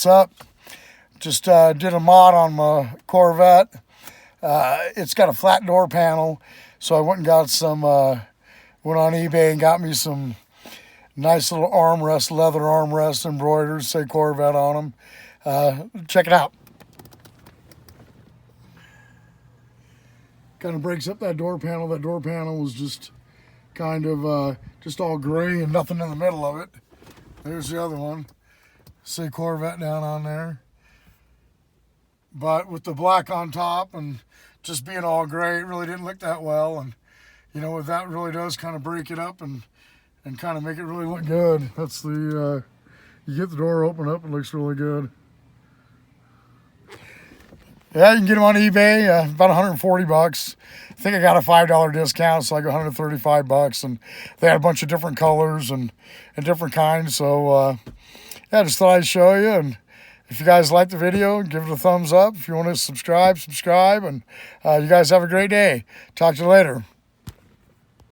what's up. Just did a mod on my Corvette. It's got a flat door panel, so I went and got some, went on eBay and got me some nice little armrest, leather armrest embroidered, say Corvette on them. Check it out. Kind of breaks up that door panel. That door panel was just kind of just all gray and nothing in the middle of it. There's the other one. Say Corvette down on there. But with the black on top and just being all gray, it really didn't look that well. And you know what that really does, kind of break it up and kind of make it really look good. That's the, you get the door open up, it looks really good. Yeah, you can get them on eBay, about 140 bucks. I think I got a $5 discount, so I got 135 bucks. And they had a bunch of different colors and different kinds. So, yeah, just thought I'd show you. And if you guys like the video, give it a thumbs up. If you want to subscribe. And you guys have a great day. Talk to you later.